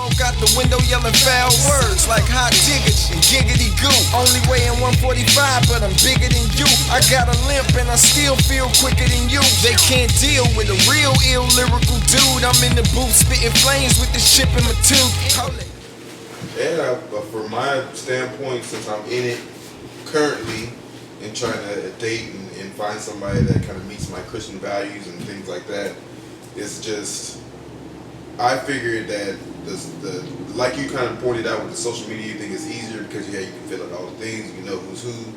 Smoke out the window yelling foul words like hot diggity and giggity goo. Only weighing 145, but I'm bigger than you. I got a limp and I still feel quicker than you. They can't deal with a real ill lyrical dude. I'm in the booth spitting flames with this chip in my tooth. And from my standpoint, since I'm in it currently and trying to date and find somebody that kind of meets my Christian values and things like that, it's just, I figured that the like you kind of pointed out with the social media thing is easier because you can fill out all the things, you know who's who.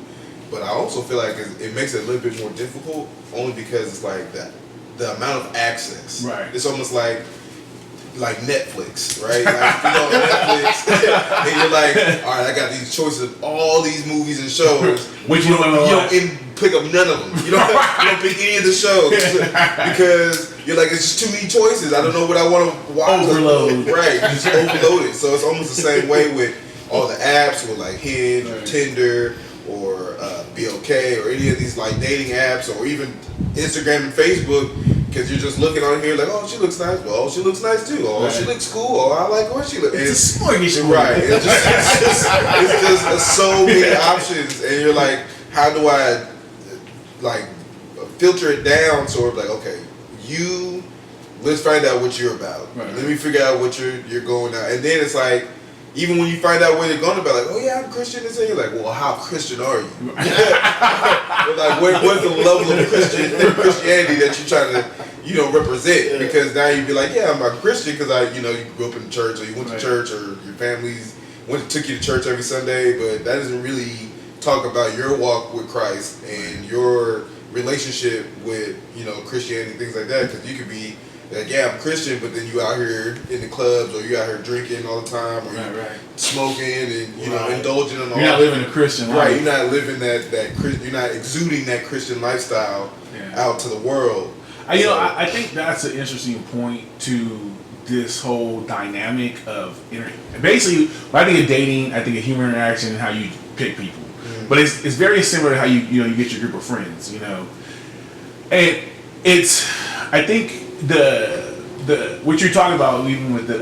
But I also feel like it makes it a little bit more difficult only because it's like the amount of access. Right. It's almost like Netflix, right? Like you go on Netflix and you're like, all right, I got these choices of all these movies and shows. Which you don't pick up none of them. You don't pick any of the shows because you're like, it's just too many choices. I don't know what I want to watch. Overload. Right, it's overloaded. So it's almost the same way with all the apps, with like Hinge or Tinder or BOK or any of these like dating apps or even Instagram and Facebook. Because you're just looking on here like, oh, she looks nice. Well, she looks nice too. Oh, she looks cool. Oh, I like what she looks. It's a smorgasbord. Right. It's just so many options, and you're like, how do I like filter it down? So we're like, okay, let's find out what you're about. Right. Let me figure out what you're going out, and then it's like. Even when you find out where they're going about, like, oh yeah, I'm Christian, and you're like, well, how Christian are you? Like, what's the level of Christianity that you're trying to, represent? Because now you'd be like, yeah, I'm a Christian because you grew up in the church, or you went to church, or your families took you to church every Sunday, but that doesn't really talk about your walk with Christ and your relationship with, Christianity, things like that. Because you could be like, yeah, I'm Christian, but then you out here in the clubs, or you out here drinking all the time, or you smoking and indulging in all. You're not living a Christian life. Right, you're not living you're not exuding that Christian lifestyle out to the world. I think that's an interesting point to this whole dynamic of basically. When I think of dating, I think of human interaction and how you pick people. Mm-hmm. But it's very similar to how you get your group of friends, and I think. The what you're talking about, even with the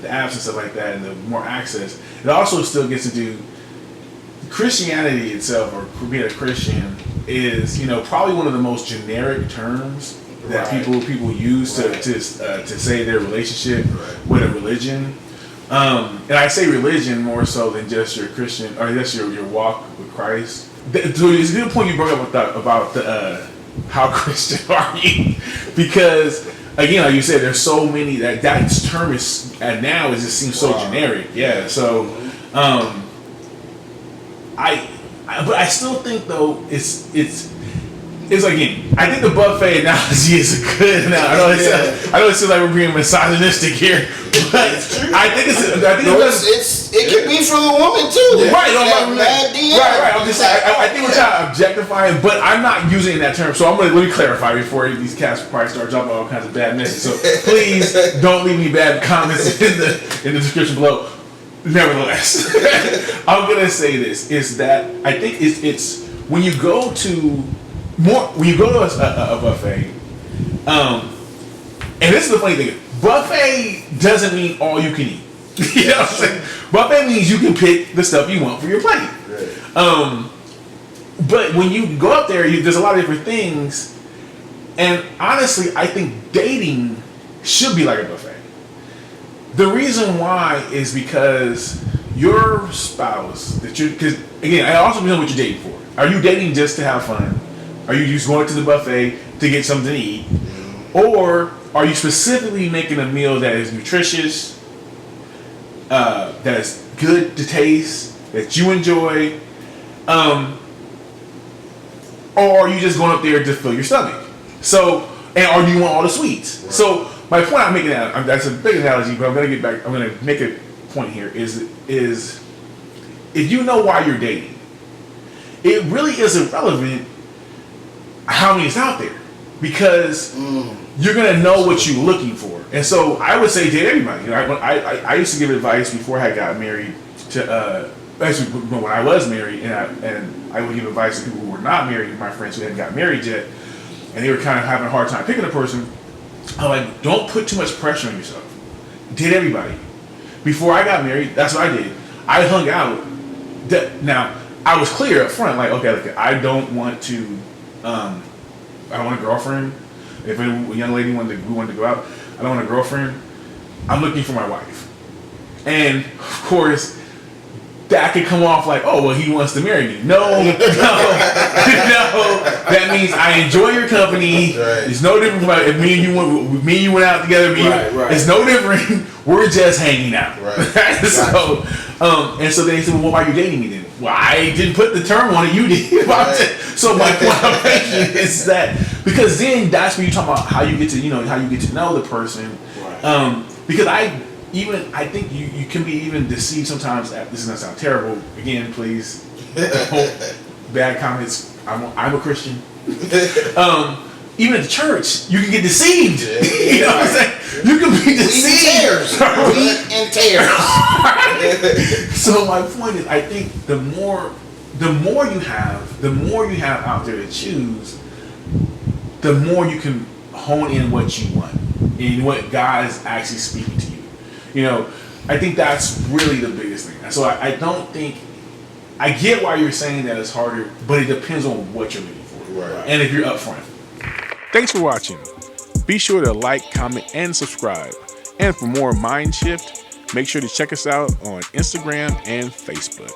apps and stuff like that, and the more access, it also still gets into Christianity itself, or being a Christian is probably one of the most generic terms that people use to say their relationship with a religion, and I say religion more so than just your Christian or just your walk with Christ. So it's a good point you brought up about the. How Christian are you? Because again, like you said, there's so many that term is now it just seems so generic. Yeah. So, but I still think though it's again. I think the buffet analogy is a good analogy. I know it seems like we're being misogynistic here, but I think it can be for the woman too. Yeah. Right. I'm just saying. I think we're trying to objectify it, but I'm not using that term. So let me clarify before these cats probably start dropping all kinds of bad messages. So please don't leave me bad comments in the description below. Nevertheless, I'm gonna say this is that I think it's when you go to a buffet, and this is the funny thing, buffet doesn't mean all you can eat. You know what I'm saying? Buffet means you can pick the stuff you want for your plate. Right. But when you go up there, there's a lot of different things, and honestly, I think dating should be like a buffet. The reason why is because your spouse because again, I also know what you're dating for. Are you dating just to have fun? Are you just going to the buffet to get something to eat? Or are you specifically making a meal that is nutritious, that is good to taste, that you enjoy? Or are you just going up there to fill your stomach? Or do you want all the sweets? Right. So my point I'm making that's a big analogy, but I'm going to make a point here is if you know why you're dating, it really is irrelevant how many is out there, because you're gonna know what you're looking for. And so I would say date everybody. I used to give advice before I got married to actually when I was married, and I would give advice to people who were not married, my friends who hadn't got married yet, and they were kind of having a hard time picking a person. I'm like, don't put too much pressure on yourself. Date everybody. before I got married, that's what I did. I hung out. Now, I was clear up front, like, okay, I don't want to, I don't want a girlfriend. If a young lady wanted to go out, I don't want a girlfriend. I'm looking for my wife. And, of course, that could come off like, oh, well, he wants to marry me. No. That means I enjoy your company. Right. It's no different from if me and you went out together. Right. It's no different. We're just hanging out. Right. So, and so they said, well, why are you dating me then? Well, I didn't put the term on it. You did. Right. So my point I'm making is that because then that's when you talk about how you get to know the person. Right. Because I think you can be even deceived sometimes. This is gonna sound terrible. Again, please, bad comments. I'm a Christian. Even at the church, you can get deceived. Yeah. You know what I'm saying? You can be deceived. Wheat and tares. So my point is, I think the more you have out there to choose, the more you can hone in what you want and what God is actually speaking to you. You know, I think that's really the biggest thing. So I don't think, I get why you're saying that it's harder, but it depends on what you're looking for. Right. And if you're upfront. Thanks for watching. Be sure to like, comment, and subscribe. And for more Mind Shift, make sure to check us out on Instagram and Facebook.